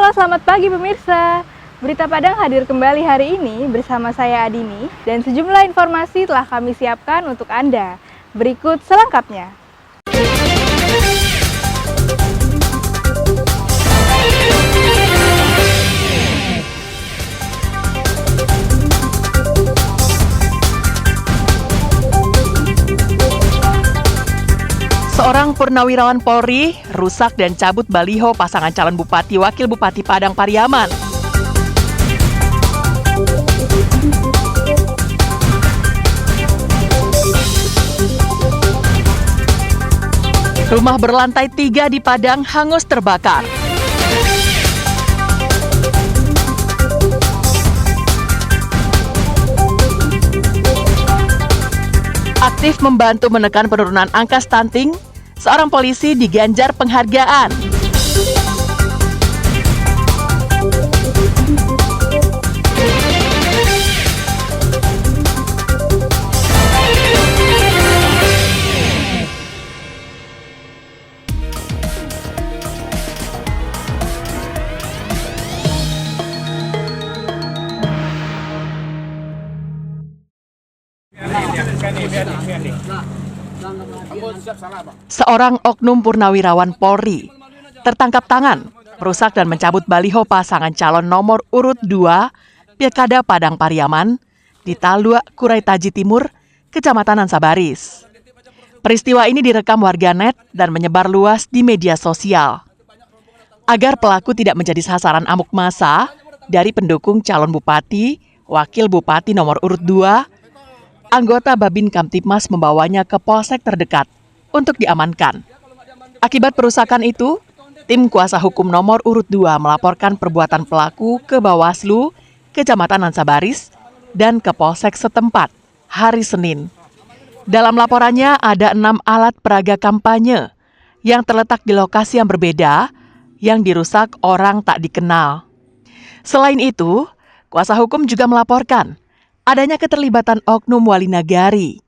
Halo, selamat pagi pemirsa. Berita Padang hadir kembali hari ini bersama saya Adini dan sejumlah informasi telah kami siapkan untuk Anda. Berikut selengkapnya. Seorang purnawirawan Polri rusak dan cabut baliho pasangan calon Bupati Wakil Bupati Padang Pariaman. Rumah berlantai 3 di Padang hangus terbakar. Aktif membantu menekan penurunan angka stunting, seorang polisi diganjar penghargaan. Seorang oknum purnawirawan Polri tertangkap tangan merusak dan mencabut baliho pasangan calon nomor urut 2 Pilkada Padang Pariaman di Talua, Kurai Taji Timur, Kecamatan Ansabaris. Peristiwa ini direkam warganet dan menyebar luas di media sosial. Agar pelaku tidak menjadi sasaran amuk massa dari pendukung calon bupati, wakil bupati nomor urut 2, anggota Babin Kamtibmas membawanya ke polsek terdekat untuk diamankan. Akibat perusakan itu, tim kuasa hukum nomor urut 2 melaporkan perbuatan pelaku ke Bawaslu, Kecamatan Ansabaris, dan ke polsek setempat hari Senin. Dalam laporannya ada 6 alat peraga kampanye yang terletak di lokasi yang berbeda yang dirusak orang tak dikenal. Selain itu, kuasa hukum juga melaporkan adanya keterlibatan oknum wali nagari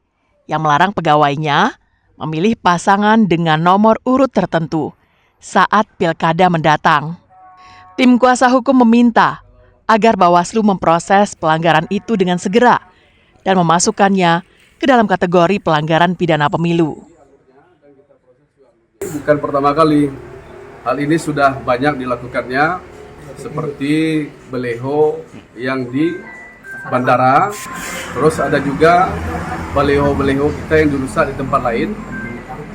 yang melarang pegawainya memilih pasangan dengan nomor urut tertentu saat pilkada mendatang. Tim kuasa hukum meminta agar Bawaslu memproses pelanggaran itu dengan segera dan memasukkannya ke dalam kategori pelanggaran pidana pemilu. Bukan pertama kali, hal ini sudah banyak dilakukannya, seperti baliho yang di bandara, terus ada juga baliho-baliho kita yang dirusak di tempat lain,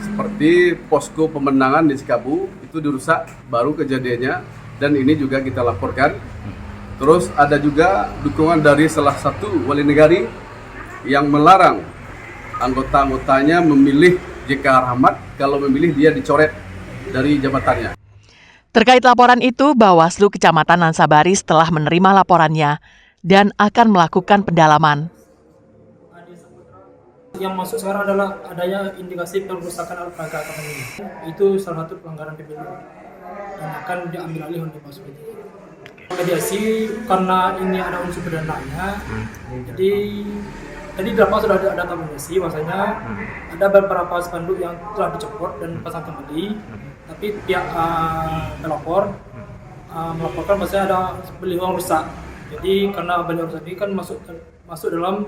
seperti posko pemenangan di Sikabu, itu dirusak baru kejadiannya, dan ini juga kita laporkan. Terus ada juga dukungan dari salah satu wali negari yang melarang anggota-anggotanya memilih JK Rahmat, kalau memilih dia dicoret dari jabatannya. Terkait laporan itu, Bawaslu Kecamatan Ansabaris telah menerima laporannya dan akan melakukan pendalaman. Yang masuk sekarang adalah adanya indikasi perusakan alat peraga kampanye. Itu salah satu pelanggaran pemilu dan akan diambil alih oleh Bawaslu. Mediasi karena ini ada unsur pidananya, jadi dalam sudah ada data mediasi, bahwasanya ada beberapa spanduk yang telah dicopot dan dipasang kembali, tapi pihak pelapor melaporkan bahwasanya ada baliho rusak. Jadi karena baliho rusak ini kan masuk dalam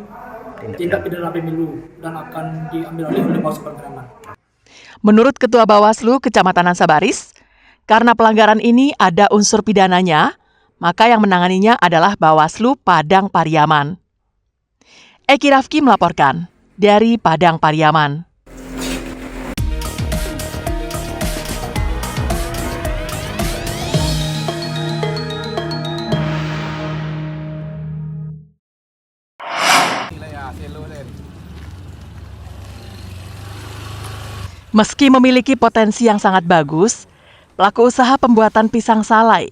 tindak pidana pemilu dan akan diambil alih oleh Bawaslu Pariaman. Menurut Ketua Bawaslu Kecamatan Ansabaris, karena pelanggaran ini ada unsur pidananya, maka yang menanganinya adalah Bawaslu Padang Pariaman. Eki Rafki melaporkan dari Padang Pariaman. Meski memiliki potensi yang sangat bagus, pelaku usaha pembuatan pisang salai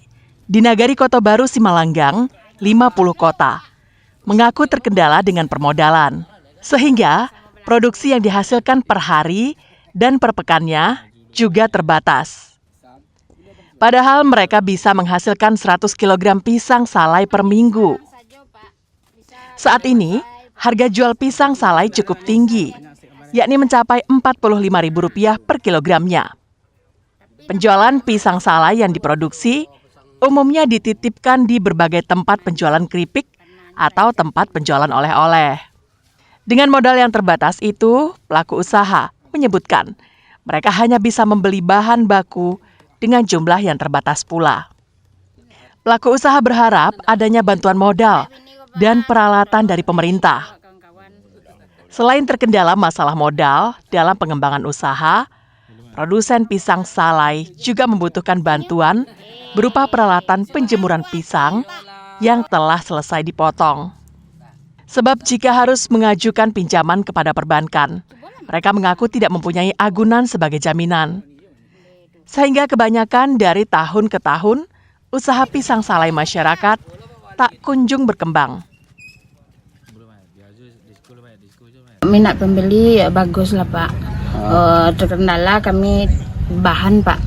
di Nagari Kota Baru Simalanggang, 50 kota, mengaku terkendala dengan permodalan, sehingga produksi yang dihasilkan per hari dan per pekannya juga terbatas. Padahal mereka bisa menghasilkan 100 kg pisang salai per minggu. Saat ini, harga jual pisang salai cukup tinggi, yakni mencapai Rp45.000 per kilogramnya. Penjualan pisang salai yang diproduksi umumnya dititipkan di berbagai tempat penjualan keripik atau tempat penjualan oleh-oleh. Dengan modal yang terbatas itu, pelaku usaha menyebutkan mereka hanya bisa membeli bahan baku dengan jumlah yang terbatas pula. Pelaku usaha berharap adanya bantuan modal dan peralatan dari pemerintah. Selain terkendala masalah modal dalam pengembangan usaha, produsen pisang Salai juga membutuhkan bantuan berupa peralatan penjemuran pisang yang telah selesai dipotong. Sebab jika harus mengajukan pinjaman kepada perbankan, mereka mengaku tidak mempunyai agunan sebagai jaminan. Sehingga kebanyakan dari tahun ke tahun, usaha pisang Salai masyarakat tak kunjung berkembang. Minat pembeli bagus lah Pak. Terkendala kami bahan Pak.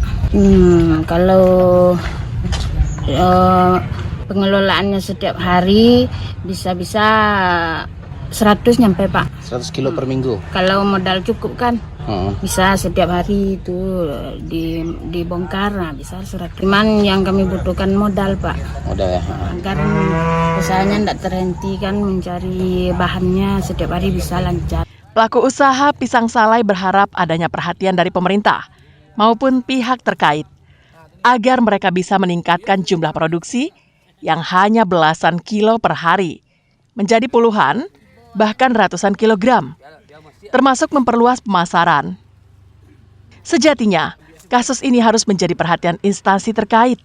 Kalau pengelolaannya setiap hari bisa 100 nyampe Pak. 100 kilo per minggu. Kalau modal cukup kan bisa setiap hari itu dibongkar, nah bisa 100. Cuman yang kami butuhkan modal Pak. Modal ya. Agar usahanya tidak terhenti kan, mencari bahannya setiap hari bisa lancar. Pelaku usaha pisang Salai berharap adanya perhatian dari pemerintah maupun pihak terkait agar mereka bisa meningkatkan jumlah produksi yang hanya belasan kilo per hari menjadi puluhan bahkan ratusan kilogram, termasuk memperluas pemasaran. Sejatinya, kasus ini harus menjadi perhatian instansi terkait.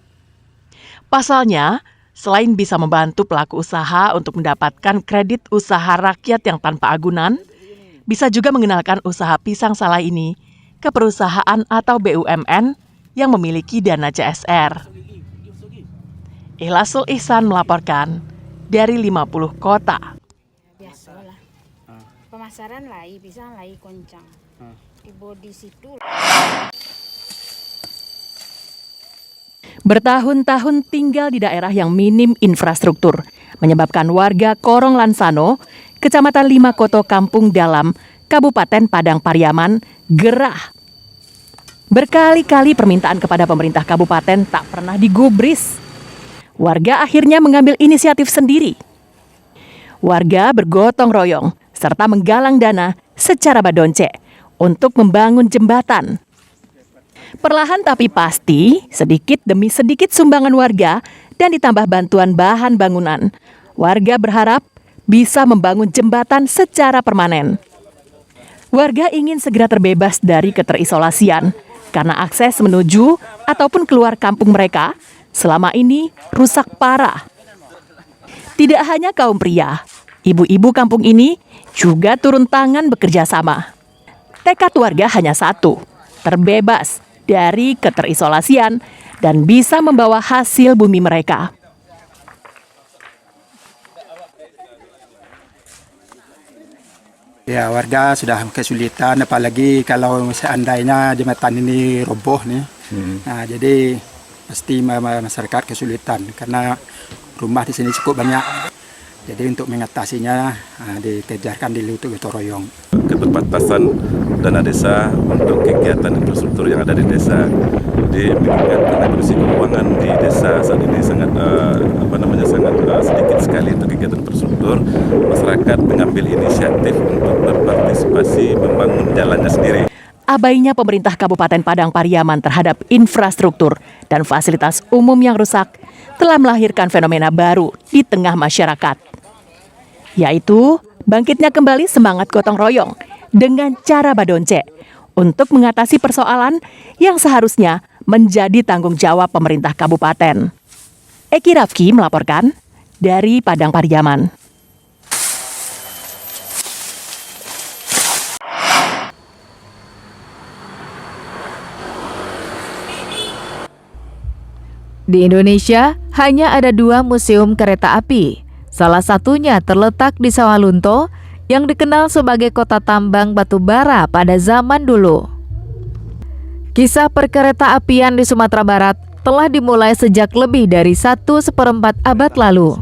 Pasalnya, selain bisa membantu pelaku usaha untuk mendapatkan kredit usaha rakyat yang tanpa agunan, bisa juga mengenalkan usaha pisang Salai ini ke perusahaan atau BUMN yang memiliki dana CSR. Ikhlasul Ihsan melaporkan dari 50 kota. Biasalah. Pemasaran lai, pisang lai koncang. Di situ. Bertahun-tahun tinggal di daerah yang minim infrastruktur, menyebabkan warga Korong Lansano, Kecamatan Limakoto, Kampung Dalam, Kabupaten Padang Pariaman, gerah. Berkali-kali permintaan kepada pemerintah kabupaten tak pernah digubris. Warga akhirnya mengambil inisiatif sendiri. Warga bergotong royong serta menggalang dana secara badonce untuk membangun jembatan. Perlahan tapi pasti, sedikit demi sedikit sumbangan warga dan ditambah bantuan bahan bangunan, warga berharap bisa membangun jembatan secara permanen. Warga ingin segera terbebas dari keterisolasian karena akses menuju ataupun keluar kampung mereka selama ini rusak parah. Tidak hanya kaum pria, ibu-ibu kampung ini juga turun tangan bekerja sama. Tekad warga hanya satu, terbebas dari keterisolasian dan bisa membawa hasil bumi mereka. Ya, warga sudah kesulitan, apalagi kalau seandainya jembatan ini roboh nih. Nah, jadi pasti masyarakat kesulitan karena rumah di sini cukup banyak. Jadi untuk mengatasinya dikejarkan di gotong royong. Keterbatasan dana desa untuk kegiatan infrastruktur yang ada di desa. Jadi mengingat karena kondisi keuangan di desa saat ini sangat sedikit sekali untuk kegiatan infrastruktur, masyarakat mengambil inisiatif untuk berpartisipasi membangun jalannya sendiri. Abainya pemerintah Kabupaten Padang Pariaman terhadap infrastruktur dan fasilitas umum yang rusak telah melahirkan fenomena baru di tengah masyarakat, yaitu bangkitnya kembali semangat gotong royong dengan cara badonce untuk mengatasi persoalan yang seharusnya menjadi tanggung jawab pemerintah kabupaten. Eki Rafki melaporkan dari Padang Pariaman. Di Indonesia, hanya ada 2 museum kereta api. Salah satunya terletak di Sawalunto, yang dikenal sebagai kota tambang batu bara pada zaman dulu. Kisah perkereta apian di Sumatera Barat telah dimulai sejak lebih dari 1/4 abad lalu.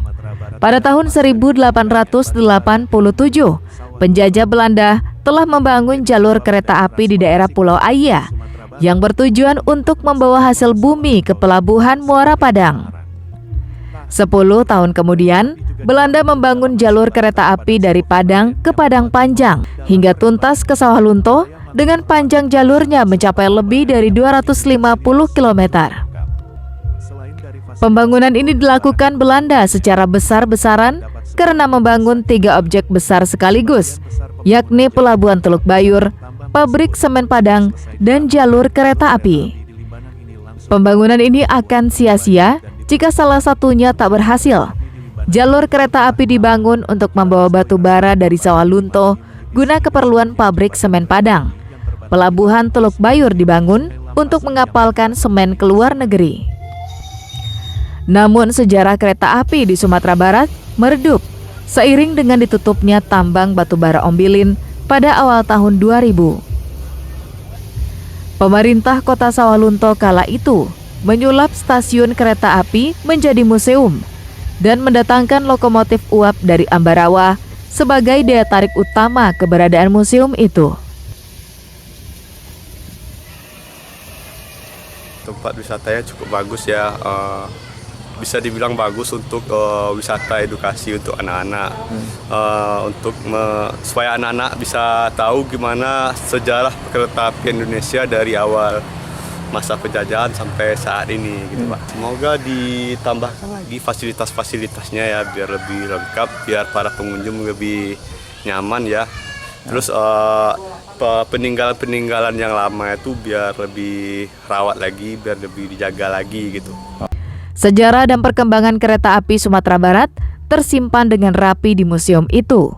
Pada tahun 1887, penjajah Belanda telah membangun jalur kereta api di daerah Pulau Aya yang bertujuan untuk membawa hasil bumi ke pelabuhan Muara Padang. 10 tahun kemudian, Belanda membangun jalur kereta api dari Padang ke Padang Panjang hingga tuntas ke Sawalunto dengan panjang jalurnya mencapai lebih dari 250 km. Pembangunan ini dilakukan Belanda secara besar-besaran karena membangun 3 objek besar sekaligus, yakni Pelabuhan Teluk Bayur, pabrik semen Padang, dan jalur kereta api. Pembangunan ini akan sia-sia jika salah satunya tak berhasil. Jalur kereta api dibangun untuk membawa batu bara dari Sawalunto guna keperluan pabrik semen Padang. Pelabuhan Teluk Bayur dibangun untuk mengapalkan semen ke luar negeri. Namun sejarah kereta api di Sumatera Barat meredup seiring dengan ditutupnya tambang batu bara Ombilin pada awal tahun 2000. Pemerintah Kota Sawalunto kala itu menyulap stasiun kereta api menjadi museum dan mendatangkan lokomotif uap dari Ambarawa sebagai daya tarik utama keberadaan museum itu. Tempat wisatanya cukup bagus ya, bisa dibilang bagus untuk wisata edukasi untuk anak-anak, supaya anak-anak bisa tahu gimana sejarah kereta api Indonesia dari awal masa penjajahan sampai saat ini gitu Pak. Semoga ditambahkan lagi fasilitas-fasilitasnya ya biar lebih lengkap, biar para pengunjung lebih nyaman ya. Terus peninggalan-peninggalan yang lama itu biar lebih rawat lagi, biar lebih dijaga lagi gitu. Sejarah dan perkembangan kereta api Sumatera Barat tersimpan dengan rapi di museum itu,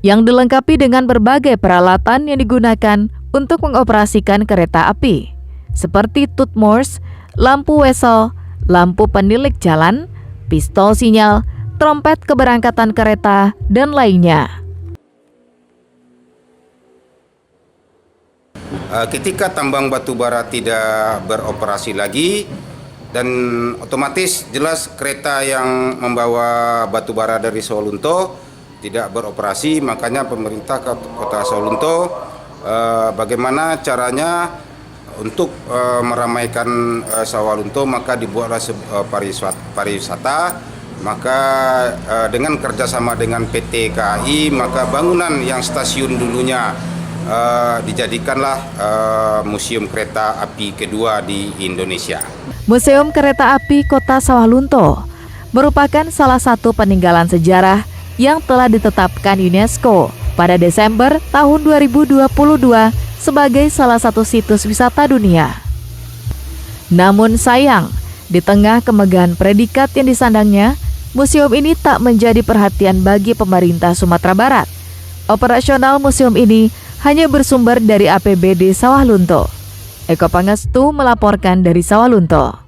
yang dilengkapi dengan berbagai peralatan yang digunakan untuk mengoperasikan kereta api, seperti tooth Morse, lampu wesel, lampu penilik jalan, pistol sinyal, trompet keberangkatan kereta, dan lainnya. Ketika tambang batu bara tidak beroperasi lagi, dan otomatis jelas kereta yang membawa batu bara dari Sawalunto tidak beroperasi, makanya pemerintah Kota Sawalunto bagaimana caranya untuk meramaikan Sawalunto, maka dibuatlah pariwisata. Maka dengan kerjasama dengan PT KAI, maka bangunan yang stasiun dulunya dijadikanlah museum kereta api kedua di Indonesia. Museum Kereta Api Kota Sawalunto merupakan salah satu peninggalan sejarah yang telah ditetapkan UNESCO pada Desember tahun 2022 sebagai salah satu situs wisata dunia. Namun sayang, di tengah kemegahan predikat yang disandangnya, museum ini tak menjadi perhatian bagi pemerintah Sumatera Barat. Operasional museum ini hanya bersumber dari APBD Sawalunto. Eko Pangestu melaporkan dari Sawalunto.